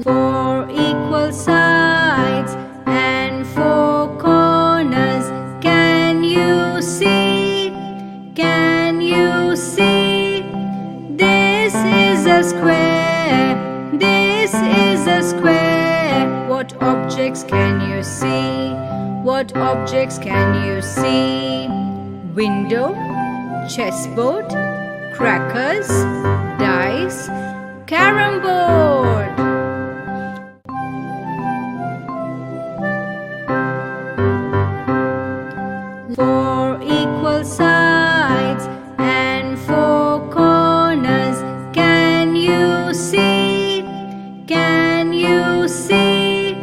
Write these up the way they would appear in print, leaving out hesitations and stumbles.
Four equal sides and four corners. Can you see? Can you see? This is a square. This is a square. What objects can you see? What objects can you see? Window, chessboard, crackers, dice, carom board. Four equal sides and four corners. Can you see? Can you see?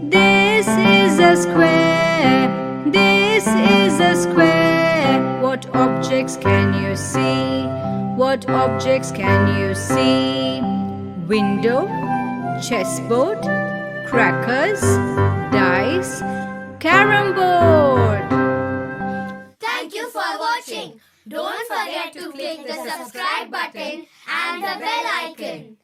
This is a square. This is a square. What objects can you see? What objects can you see? Window, chessboard, crackers, dice, carom board. Thank you for watching. Don't forget to click the subscribe button and the bell icon.